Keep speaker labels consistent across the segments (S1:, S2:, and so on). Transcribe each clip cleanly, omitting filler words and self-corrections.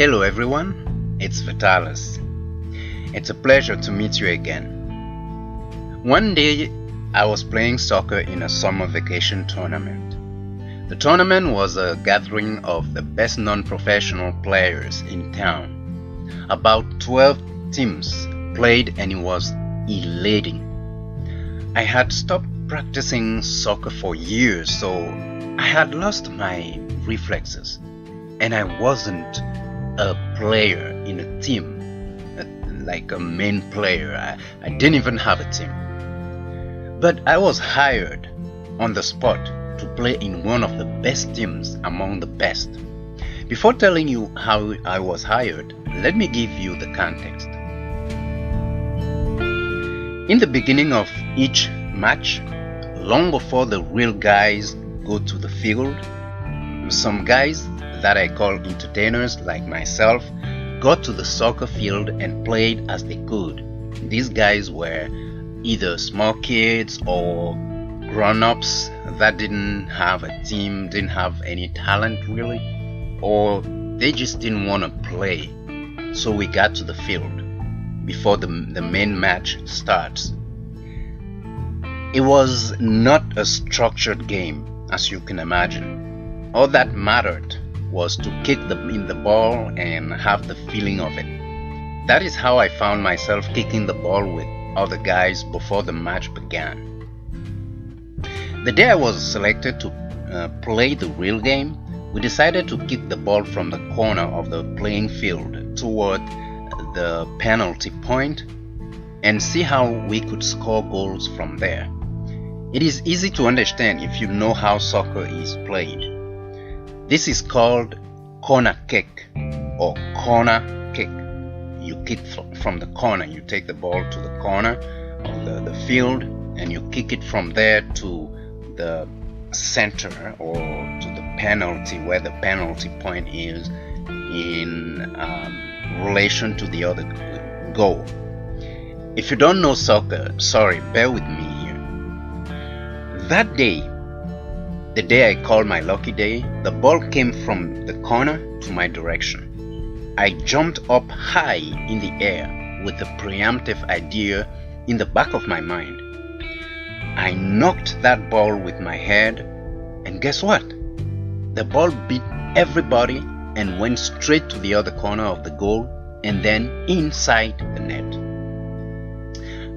S1: Hello everyone, it's Vitalis. It's a pleasure to meet you again. One day I was playing soccer in a summer vacation tournament. The tournament was a gathering of the best non-professional players in town. About 12 teams played and it was elating. I had stopped practicing soccer for years, so I had lost my reflexes and I wasn't a player in a team, like a main player. I didn't even have a team. But I was hired on the spot to play in one of the best teams among the best. Before telling you how I was hired, let me give you the context. In the beginning of each match, long before the real guys go to the field, some guys that I call entertainers like myself got to the soccer field and played as they could. These guys were either small kids or grown-ups that didn't have a team, didn't have any talent really, or they just didn't want to play. So we got to the field before the main match starts. It was not a structured game, as you can imagine. All that mattered was to kick in the ball and have the feeling of it. That is how I found myself kicking the ball with other guys before the match began. The day I was selected to play the real game, we decided to kick the ball from the corner of the playing field toward the penalty point and see how we could score goals from there. It is easy to understand if you know how soccer is played. This is called corner kick or corner kick. You kick from the corner. You take the ball to the corner of the field and you kick it from there to the center or to the penalty, where the penalty point is in relation to the other goal. If you don't know soccer, sorry, bear with me here. That day, the day I call my lucky day, the ball came from the corner to my direction. I jumped up high in the air with a preemptive idea in the back of my mind. I knocked that ball with my head, and guess what? The ball beat everybody and went straight to the other corner of the goal and then inside the net.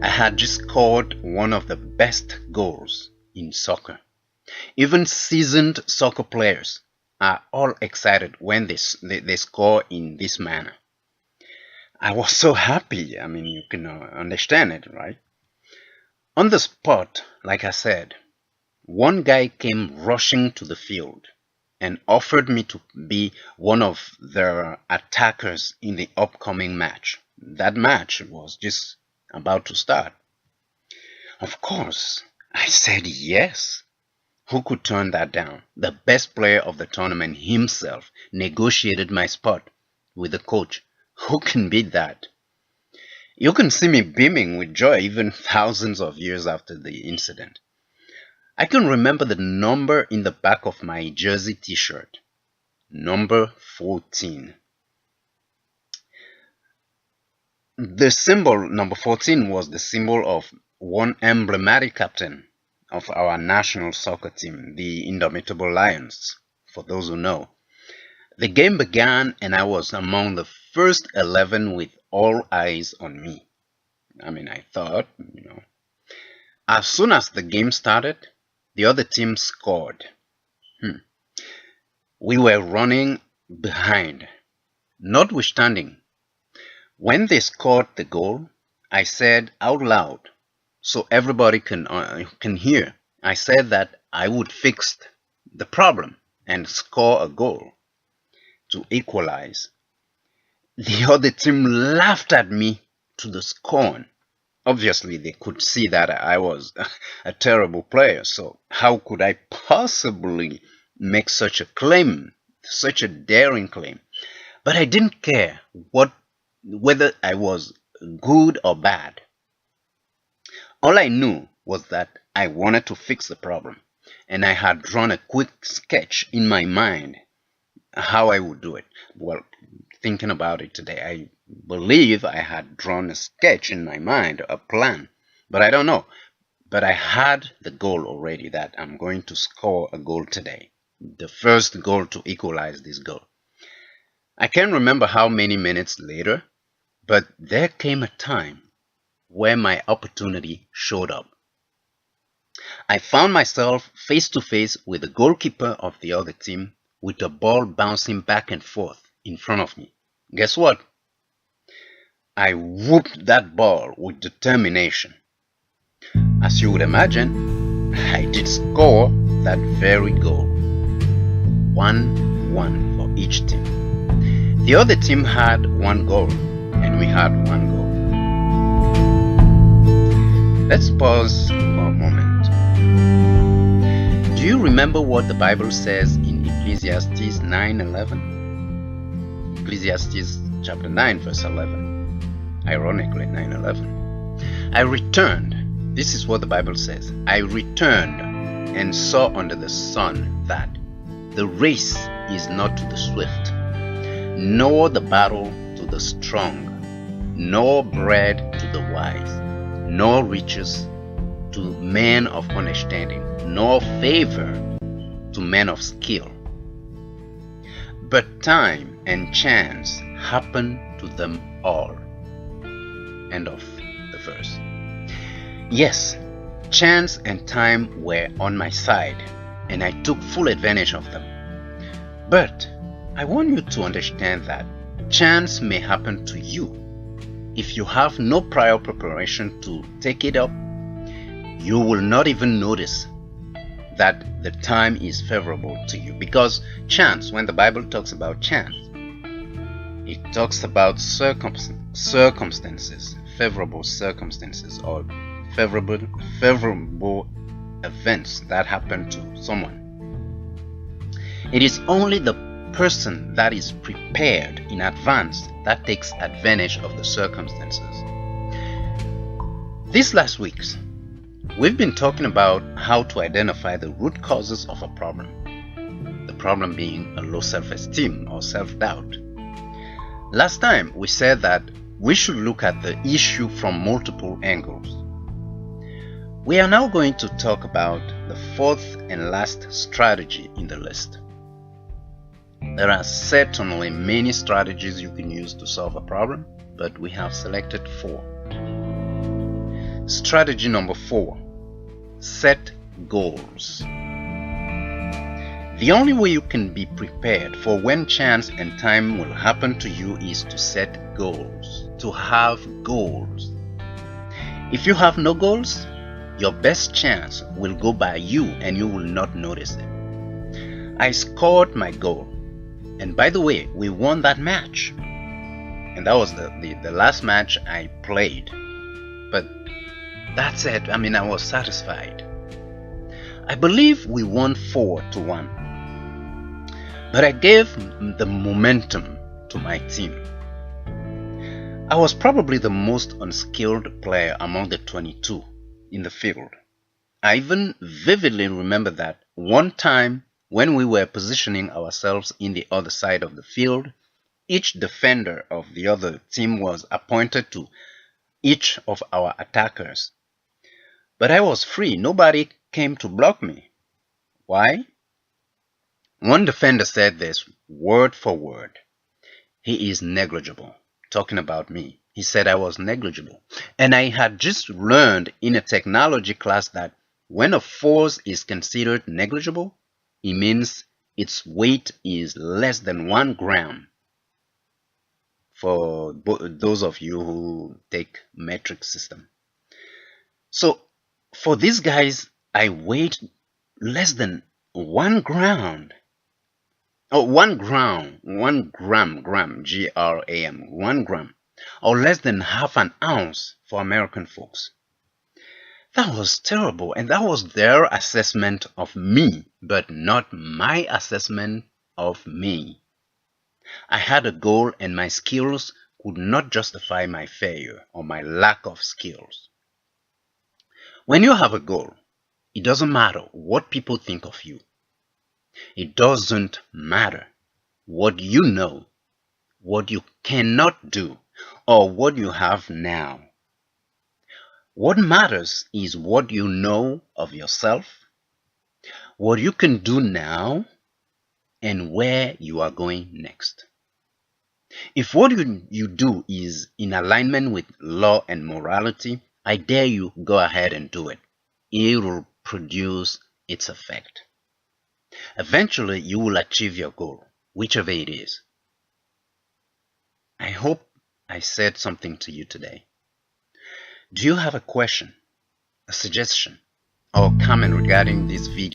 S1: I had just scored one of the best goals in soccer. Even seasoned soccer players are all excited when they score in this manner. I was so happy. I mean, you can understand it, right? On the spot, like I said, one guy came rushing to the field and offered me to be one of their attackers in the upcoming match. That match was just about to start. Of course, I said yes. Who could turn that down? The best player of the tournament himself negotiated my spot with the coach. Who can beat that? You can see me beaming with joy even thousands of years after the incident. I can remember the number in the back of my jersey t-shirt. Number 14. The symbol number 14 was the symbol of one emblematic captain of our national soccer team, the Indomitable Lions, for those who know. The game began and I was among the first 11 with all eyes on me. I mean, I thought, As soon as the game started, the other team scored. We were running behind. Notwithstanding, when they scored the goal, I said out loud, so everybody can hear. I said that I would fix the problem and score a goal to equalize. The other team laughed at me to the scorn. Obviously, they could see that I was a terrible player, so how could I possibly make such a claim, such a daring claim? But I didn't care whether I was good or bad. All I knew was that I wanted to fix the problem, and I had drawn a quick sketch in my mind how I would do it. Well, thinking about it today. I believe I had drawn a sketch in my mind, a plan, but I don't know. But I had the goal already that I'm going to score a goal today. The first goal to equalize this goal. I can't remember how many minutes later, but there came a time where my opportunity showed up. I found myself face to face with the goalkeeper of the other team with the ball bouncing back and forth in front of me. Guess what? I whooped that ball with determination. As you would imagine, I did score that very goal. 1-1 for each team. The other team had one goal, and we had one goal. Let's pause for a moment. Do you remember what the Bible says in Ecclesiastes 9:11? Ecclesiastes chapter 9 verse 11. Ironically, 9:11. I returned. This is what the Bible says. I returned and saw under the sun that the race is not to the swift, nor the battle to the strong, nor bread to the wise, nor riches to men of understanding, nor favor to men of skill. But time and chance happen to them all. End of the verse. Yes, chance and time were on my side, and I took full advantage of them. But I want you to understand that chance may happen to you. If you have no prior preparation to take it up, you will not even notice that the time is favorable to you. Because chance, when the Bible talks about chance, it talks about circumstances, favorable circumstances, or favorable events that happen to someone. It is only the person that is prepared in advance that takes advantage of the circumstances. These last weeks, we've been talking about how to identify the root causes of a problem. The problem being a low self-esteem or self-doubt. Last time, we said that we should look at the issue from multiple angles. We are now going to talk about the fourth and last strategy in the list. There are certainly many strategies you can use to solve a problem, but we have selected 4. Strategy number 4. Set goals. The only way you can be prepared for when chance and time will happen to you is to set goals, to have goals. If you have no goals, your best chance will go by you and you will not notice it. I scored my goal. And by the way, we won that match. And that was the last match I played. But that's it. I was satisfied. I believe we won 4-1. But I gave the momentum to my team. I was probably the most unskilled player among the 22 in the field. I even vividly remember that one time when we were positioning ourselves in the other side of the field, each defender of the other team was appointed to each of our attackers. But I was free. Nobody came to block me. Why? One defender said this word for word. He is negligible. Talking about me. He said I was negligible. And I had just learned in a technology class that when a force is considered negligible, it means its weight is less than 1 gram. For those of you who take metric system. So for these guys, I weighed less than 1 gram. Oh, 1 gram, G-R-A-M, 1 gram, or less than half an ounce for American folks. That was terrible, and that was their assessment of me, but not my assessment of me. I had a goal, and my skills could not justify my failure or my lack of skills. When you have a goal, it doesn't matter what people think of you. It doesn't matter what you know. what you cannot do, or what you have now. What matters is what you know of yourself, what you can do now, and where you are going next. If what you do is in alignment with law and morality, I dare you go ahead and do it. It will produce its effect. Eventually, you will achieve your goal, whichever it is. I hope I said something to you today. Do you have a question, a suggestion, or comment regarding this video?